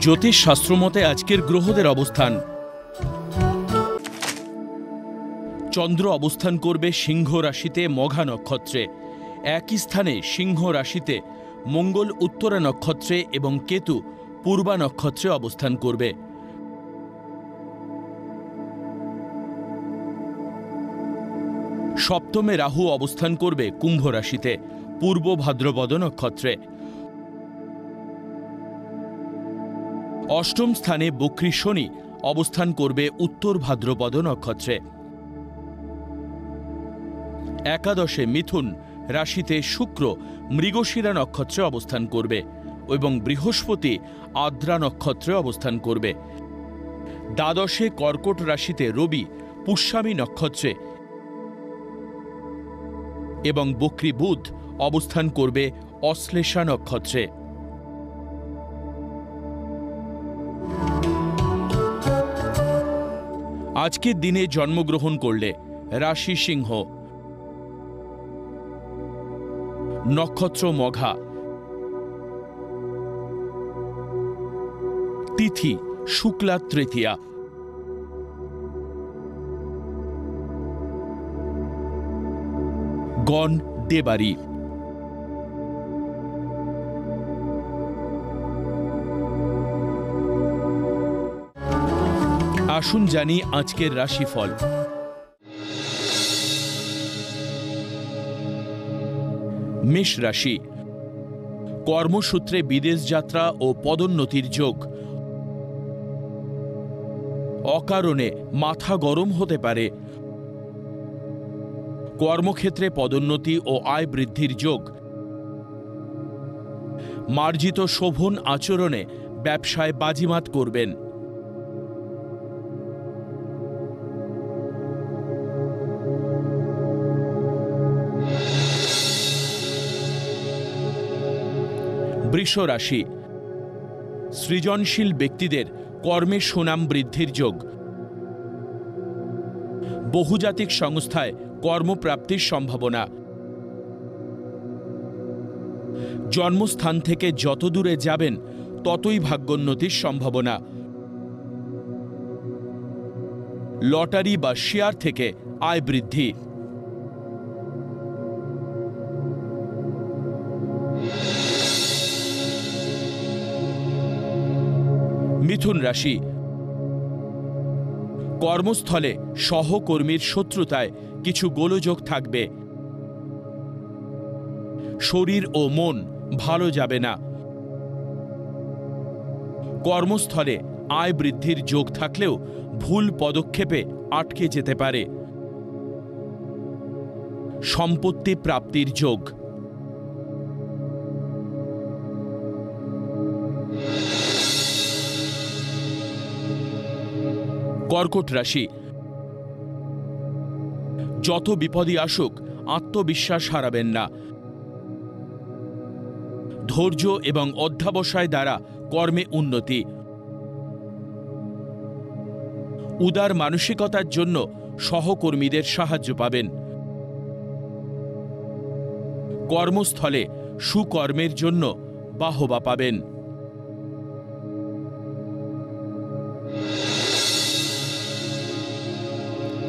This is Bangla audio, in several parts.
জ্যোতিষ শাস্ত্র মতে আজকের গ্রহদের অবস্থান। চন্দ্র অবস্থান করবে সিংহ রাশিতে মঘা নক্ষত্রে। একই স্থানে সিংহ রাশিতে মঙ্গল উত্তরা নক্ষত্রে এবং কেতু পূর্বা নক্ষত্রে অবস্থান করবে। সপ্তমে রাহু অবস্থান করবে কুম্ভ রাশিতে পূর্ব ভাদ্রপদ নক্ষত্রে। অষ্টম স্থানে বক্রী শনি অবস্থান করবে উত্তর ভাদ্রপদ নক্ষত্রে। একাদশে মিথুন রাশিতে শুক্র মৃগশিরা নক্ষত্রে অবস্থান করবে এবং বৃহস্পতি আদ্রা নক্ষত্রে অবস্থান করবে। দ্বাদশে কর্কট রাশিতে রবি পুষ্যামী নক্ষত্রে এবং বক্রী বুধ অবস্থান করবে অশ্লেষা নক্ষত্রে। আজকের দিনে জন্মগ্রহণ করলে রাশি সিংহ, নক্ষত্র মঘা, তিথি শুক্লা তৃতীয়া, গণ দেবারি। আসুন জানি আজকের রাশিফল। মেষ রাশি, কর্মসূত্রে বিদেশ যাত্রা ও পদোন্নতির যোগ। অকারণে মাথা গরম হতে পারে। কর্মক্ষেত্রে পদোন্নতি ও আয় বৃদ্ধির যোগ। মার্জিত শোভন আচরণে ব্যবসায় বাজিমাত করবেন। বৃষ রাশি, সৃজনশীল ব্যক্তিদের কর্মে সুনাম বৃদ্ধির যোগ। বহুজাতিক সংস্থায় কর্মপ্রাপ্তির সম্ভাবনা। জন্মস্থান থেকে যত দূরে যাবেন ততই ভাগ্যোন্নতির সম্ভাবনা। লটারি বা শেয়ার থেকে আয় বৃদ্ধি। মিথুন রাশি, কর্মস্থলে সহকর্মীর শত্রুতায় কিছু গোলযোগ থাকবে। শরীর ও মন ভালো যাবে না। কর্মস্থলে আয় বৃদ্ধির যোগ থাকলেও ভুল পদক্ষেপে আটকে যেতে পারে। সম্পত্তি প্রাপ্তির যোগ। কর্কট রাশি, যত বিপদই আসুক আত্মবিশ্বাস হারাবেন না। ধৈর্য এবং অধ্যবসায় দ্বারা কর্মে উন্নতি। উদার মানসিকতার জন্য সহকর্মীদের সাহায্য পাবেন। কর্মস্থলে সুকর্মের জন্য বাহবা পাবেন।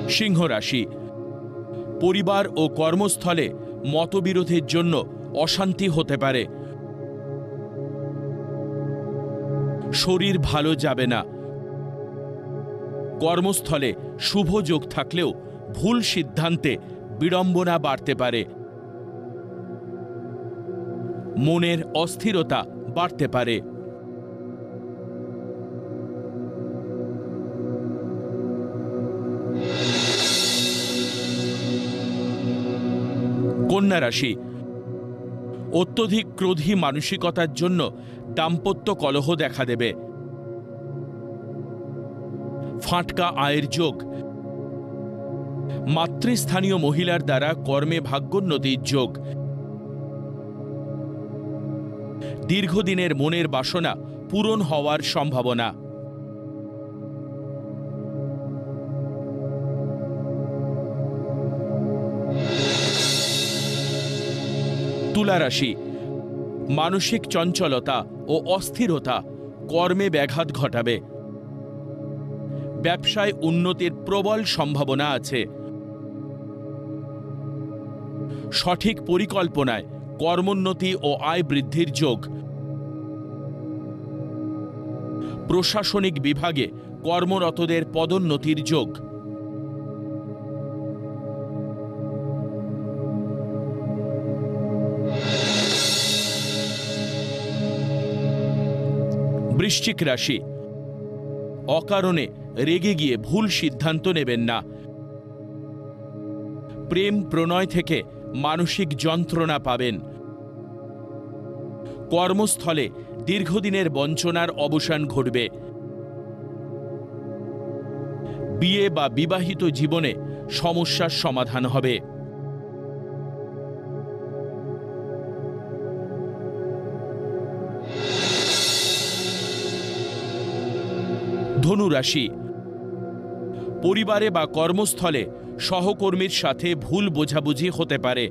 সিংহ রাশি, পরিবার ও কর্মস্থলে মতবিরোধের জন্য অশান্তি হতে পারে। শরীর ভালো যাবে না। কর্মস্থলে শুভ যোগ থাকলেও ভুল সিদ্ধান্তে বিড়ম্বনা বাড়তে পারে। মনের অস্থিরতা বাড়তে পারে। কন্যা রাশি, অত্যধিক ক্রোধী মানসিকতার জন্য দাম্পত্য কলহ দেখা দেবে। ফাটকা আয়ের যোগ। মাতৃস্থানীয় মহিলার দ্বারা কর্মে ভাগ্যোন্নতির যোগ। দীর্ঘদিনের মনের বাসনা পূরণ হওয়ার সম্ভাবনা। তুলা রাশি, মানসিক চঞ্চলতা ও অস্থিরতা কর্মে ব্যাঘাত ঘটাবে। ব্যবসায় উন্নতির প্রবল সম্ভাবনা আছে। সঠিক পরিকল্পনায় কর্মোন্নতি ও আয় বৃদ্ধির যোগ। প্রশাসনিক বিভাগে কর্মরতদের পদোন্নতির যোগ। বৃশ্চিক রাশি, অকারণে রেগে গিয়ে ভুল সিদ্ধান্ত নেবেন না। প্রেম প্রণয় থেকে মানসিক যন্ত্রণা পাবেন। কর্মস্থলে দীর্ঘদিনের বঞ্চনার অবসান ঘটবে। বিয়ে বা বিবাহিত জীবনে সমস্যার সমাধান হবে। ধনু রাশি, পরিবারে বা কর্মস্থলে সহকর্মীর সাথে ভুল বোঝাবুঝি হতে পারে।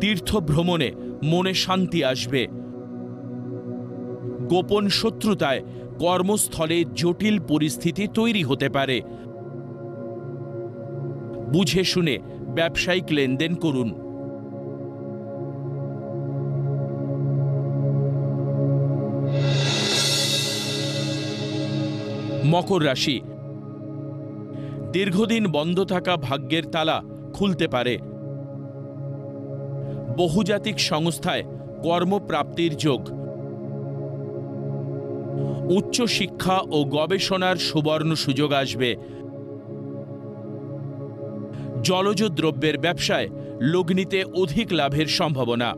তীর্থ ভ্রমণে মনে শান্তি আসবে। গোপন শত্রুতায় কর্মস্থলে জটিল পরিস্থিতি তৈরি হতে পারে। বুঝে শুনে ব্যবসায়িক লেনদেন করুন। মকর রাশি, দীর্ঘদিন বন্ধ থাকা ভাগ্যের তালা খুলতে পারে। বহুজাতিক সংস্থায় কর্মপ্রাপ্তির যোগ। উচ্চ শিক্ষা ও গবেষণার সুবর্ণ সুযোগ আসবে। জলজ দ্রব্যের ব্যবসায় লগ্নিতে অধিক লাভের সম্ভাবনা।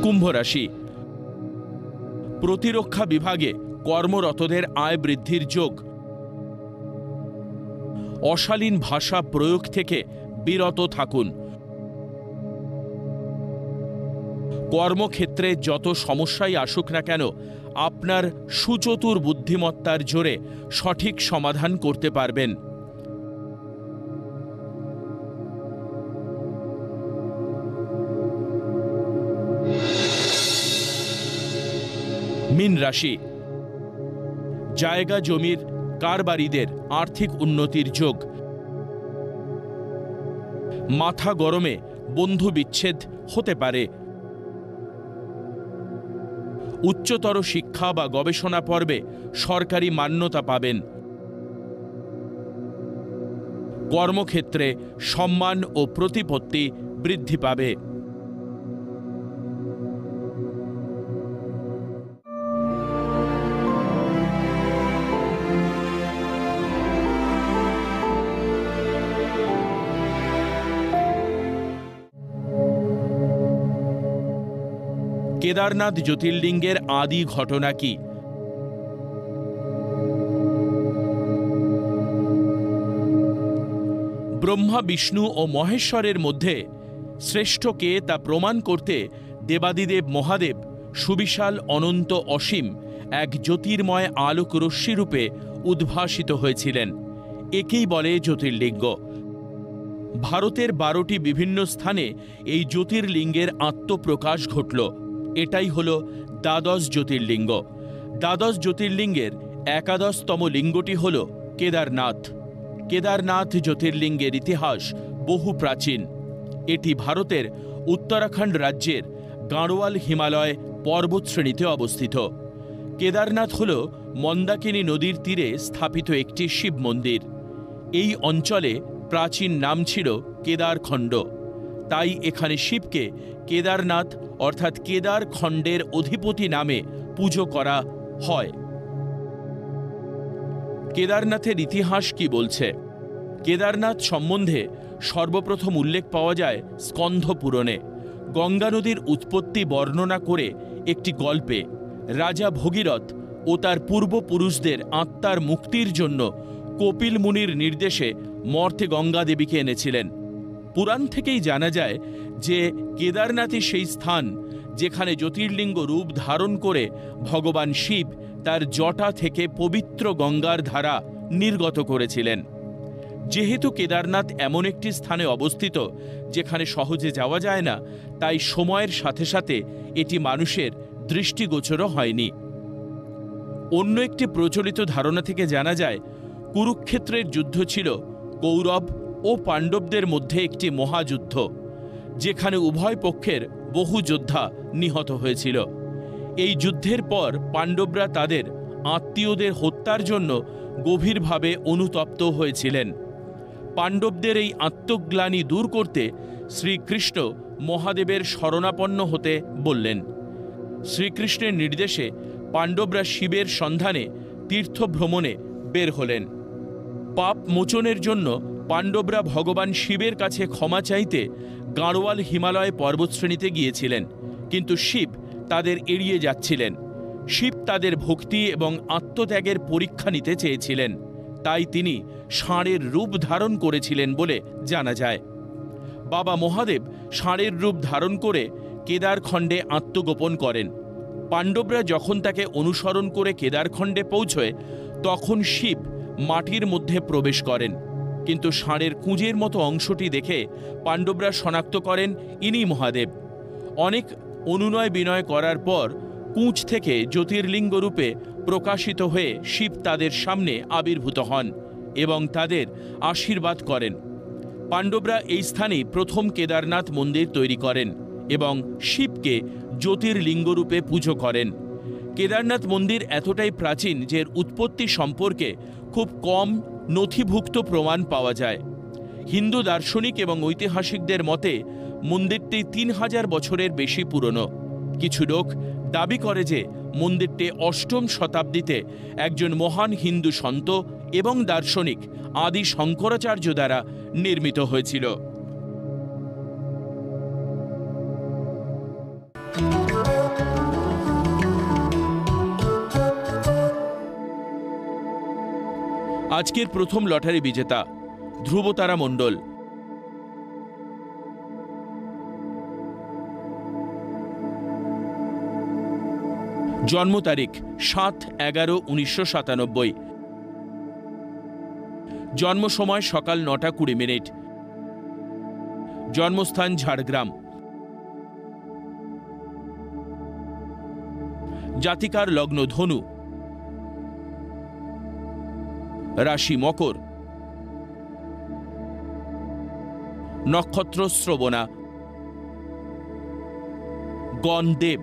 কুম্ভ রাশি, প্রতিরক্ষা বিভাগে কর্মরতদের আয় বৃদ্ধির যোগ। অশালীন ভাষা প্রয়োগ থেকে বিরত থাকুন। কর্মক্ষেত্রে যত সমস্যাই আসুক না কেন, আপনার সুচতুর বুদ্ধিমত্তার জোরে সঠিক সমাধান করতে পারবেন। মীন রাশি, জায়গা জমির কারবারিদের আর্থিক উন্নতির যোগ। মাথা গরমে বন্ধু বিচ্ছেদ হতে পারে। উচ্চতর শিক্ষা বা গবেষণা পর্বে সরকারি মান্যতা পাবেন। কর্মক্ষেত্রে সম্মান ও প্রতিপত্তি বৃদ্ধি পাবে। কেদারনাথ জ্যোতির্লিঙ্গের আদি ঘটনা কি? ব্রহ্মা, বিষ্ণু ও মহেশ্বরের মধ্যে শ্রেষ্ঠ কে তা প্রমাণ করতে দেবাদিদেব মহাদেব সুবিশাল অনন্ত অসীম এক জ্যোতির্ময় আলোক রশ্মিরূপে উদ্ভাসিত হয়েছিলেন। একেই বলে জ্যোতির্লিঙ্গ। ভারতের 12টি বিভিন্ন স্থানে এই জ্যোতির্লিঙ্গের আত্মপ্রকাশ ঘটল। এটাই হল দ্বাদশ জ্যোতির্লিঙ্গ। দ্বাদশ জ্যোতির্লিঙ্গের একাদশতম লিঙ্গটি হল কেদারনাথ। কেদারনাথ জ্যোতির্লিঙ্গের ইতিহাস বহু প্রাচীন। এটি ভারতের উত্তরাখণ্ড রাজ্যের গাড়োয়াল হিমালয় পর্বতশ্রেণীতে অবস্থিত। কেদারনাথ হল মন্দাকিনী নদীর তীরে স্থাপিত একটি শিব মন্দির। এই অঞ্চলে প্রাচীন নাম ছিল কেদারখণ্ড। তাই এখানে শিবকে কেদারনাথ অর্থাৎ কেদার খণ্ডের অধিপতি নামে পুজো করা হয়। কেদারনাথের ইতিহাস কি বলছে? কেদারনাথ সম্বন্ধে সর্বপ্রথম উল্লেখ পাওয়া যায় স্কন্ধ পুরাণে। গঙ্গা নদীর উৎপত্তি বর্ণনা করে একটি গল্পে রাজা ভগীরথ ও তার পূর্বপুরুষদের আত্মার মুক্তির জন্য কপিল মুনির নির্দেশে মর্তে গঙ্গা দেবীকে এনেছিলেন। পুরাণ থেকেই জানা যায় যে কেদারনাথই সেই স্থান যেখানে জ্যোতির্লিঙ্গ রূপ ধারণ করে ভগবান শিব তার জটা থেকে পবিত্র গঙ্গার ধারা নির্গত করেছিলেন। যেহেতু কেদারনাথ এমন একটি স্থানে অবস্থিত যেখানে সহজে যাওয়া যায় না, তাই সময়ের সাথে সাথে এটি মানুষের দৃষ্টিগোচরও হয়নি। অন্য একটি প্রচলিত ধারণা থেকে জানা যায়, কুরুক্ষেত্রের যুদ্ধ ছিল কৌরব ও পাণ্ডবদের মধ্যে একটি মহাযুদ্ধ, যেখানে উভয় পক্ষের বহু যোদ্ধা নিহত হয়েছিল। এই যুদ্ধের পর পাণ্ডবরা তাদের আত্মীয়দের হত্যার জন্য গভীরভাবে অনুতপ্ত হয়েছিলেন। পাণ্ডবদের এই আত্মগ্লানি দূর করতে শ্রীকৃষ্ণ মহাদেবের শরণাপন্ন হতে বললেন। শ্রীকৃষ্ণের নির্দেশে পাণ্ডবরা শিবের সন্ধানে তীর্থভ্রমণে বের হলেন। পাপ মোচনের জন্য পাণ্ডবরা ভগবান শিবের কাছে ক্ষমা চাইতে গাড়োয়াল হিমালয় পর্বতশ্রেণীতে গিয়েছিলেন, কিন্তু শিব তাদের এড়িয়ে যাচ্ছিলেন। শিব তাদের ভক্তি এবং আত্মত্যাগের পরীক্ষা নিতে চেয়েছিলেন, তাই তিনি ষাঁড়ের রূপ ধারণ করেছিলেন বলে জানা যায়। বাবা মহাদেব ষাঁড়ের রূপ ধারণ করে কেদারখণ্ডে আত্মগোপন করেন। পাণ্ডবরা যখন তাকে অনুসরণ করে কেদারখণ্ডে পৌঁছয়, তখন শিব মাটির মধ্যে প্রবেশ করেন, কিন্তু ষাঁড়ের কুঁজের মতো অংশটি দেখে পাণ্ডবরা শনাক্ত করেন ইনি মহাদেব। অনেক অনুনয় বিনয় করার পর কুঁজ থেকে জ্যোতির্লিঙ্গ রূপে প্রকাশিত হয়ে শিব তাদের সামনে আবির্ভূত হন এবং তাদের আশীর্বাদ করেন। পাণ্ডবরা এই স্থানেই প্রথম কেদারনাথ মন্দির তৈরি করেন এবং শিবকে জ্যোতির্লিঙ্গরূপে পুজো করেন। কেদারনাথ মন্দির এতটাই প্রাচীন যে এর উৎপত্তি সম্পর্কে খুব কম নথিভুক্ত প্রমাণ পাওয়া যায়। হিন্দু দার্শনিক এবং ঐতিহাসিকদের মতে মন্দিরটি 3000 বছরের বেশি পুরনো। কিছু লোক দাবি করে যে মন্দিরটি অষ্টম শতাব্দীতে একজন মহান হিন্দু সন্ত এবং দার্শনিক আদি শঙ্করাচার্য দ্বারা নির্মিত হয়েছিল। আজকের প্রথম লটারি বিজেতা ধ্রুবতারা মণ্ডল। জন্ম তারিখ 7/11/1997। জন্ম সময় সকাল 9:20। জন্মস্থান ঝাড়গ্রাম। জাতিকার লগ্ন ধনু, রাশি মকর, নক্ষত্র শ্রবণা, গণ দেব।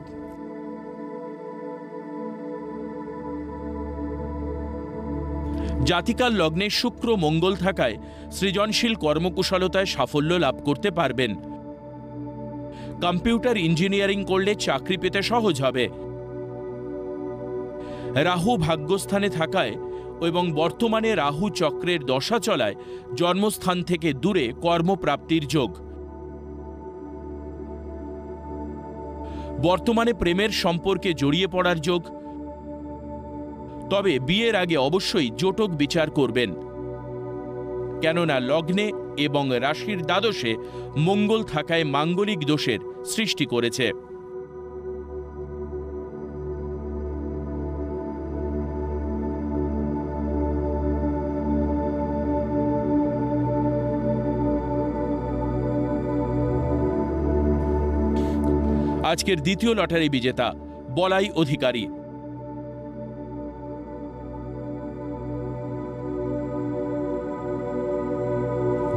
জাতিকার লগ্নে শুক্র মঙ্গল থাকায় সৃজনশীল কর্মকুশলতায় সাফল্য লাভ করতে পারবেন। কম্পিউটার ইঞ্জিনিয়ারিং করলে চাকরি পেতে সহজ হবে। রাহু ভাগ্যস্থানে থাকায় এবং বর্তমানে রাহু চক্রের দশা চলায় জন্মস্থান থেকে দূরে কর্মপ্রাপ্তির যোগ। বর্তমানে প্রেমের সম্পর্কে জড়িয়ে পড়ার যোগ, তবে বিয়ের আগে অবশ্যই জোটক বিচার করবেন, কেননা লগ্নে এবং রাশির দ্বাদশে মঙ্গল থাকায় মাঙ্গলিক দোষের সৃষ্টি করেছে। আজকের দ্বিতীয় লটারি বিজেতা বলাই অধিকারী।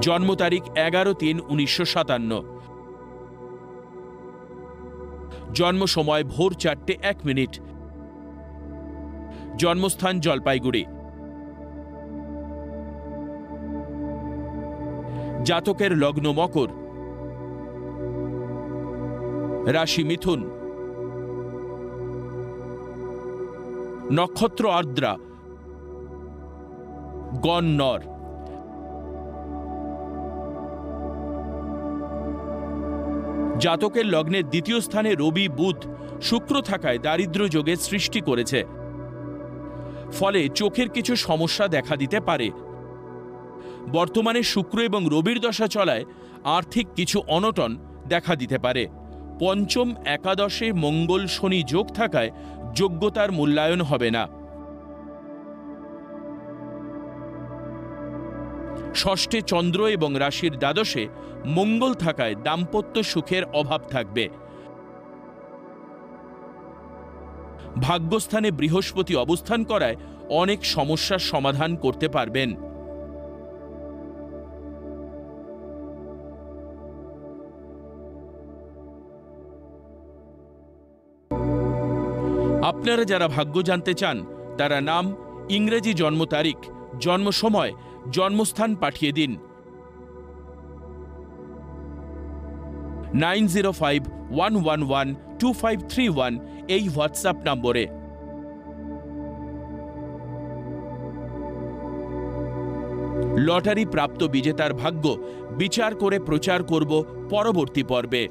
জন্ম তারিখ 11/3/1957। জন্ম সময় ভোর 4:01। জন্মস্থান জলপাইগুড়ি। জাতকের লগ্ন মকর, রাশি মিথুন, নক্ষত্র আর্দ্রা, গণ নর। জাতকের লগ্নের দ্বিতীয় স্থানে রবি বুধ শুক্র থাকায় দারিদ্র্য যোগের সৃষ্টি করেছে, ফলে চোখের কিছু সমস্যা দেখা দিতে পারে। বর্তমানে শুক্র এবং রবির দশা চলায় আর্থিক কিছু অনটন দেখা দিতে পারে। পঞ্চম একাদশে মঙ্গল শনি যোগ থাকায় যোগ্যতার মূল্যায়ন হবে না। ষষ্ঠে চন্দ্র এবং রাশির দ্বাদশে মঙ্গল থাকায় দাম্পত্য সুখের অভাব থাকবে। ভাগ্যস্থানে বৃহস্পতি অবস্থান করায় অনেক সমস্যার সমাধান করতে পারবেন। আপনারা যারা ভাগ্য জানতে চান তারা নাম, ইংরেজি জন্ম তারিখ, জন্ম সময়, জন্মস্থান পাঠিয়ে দিন 9051112531 এই হোয়াটসঅ্যাপ নম্বরে। লটারি প্রাপ্ত বিজেতার ভাগ্য বিচার করে প্রচার করব পরবর্তী পর্বে।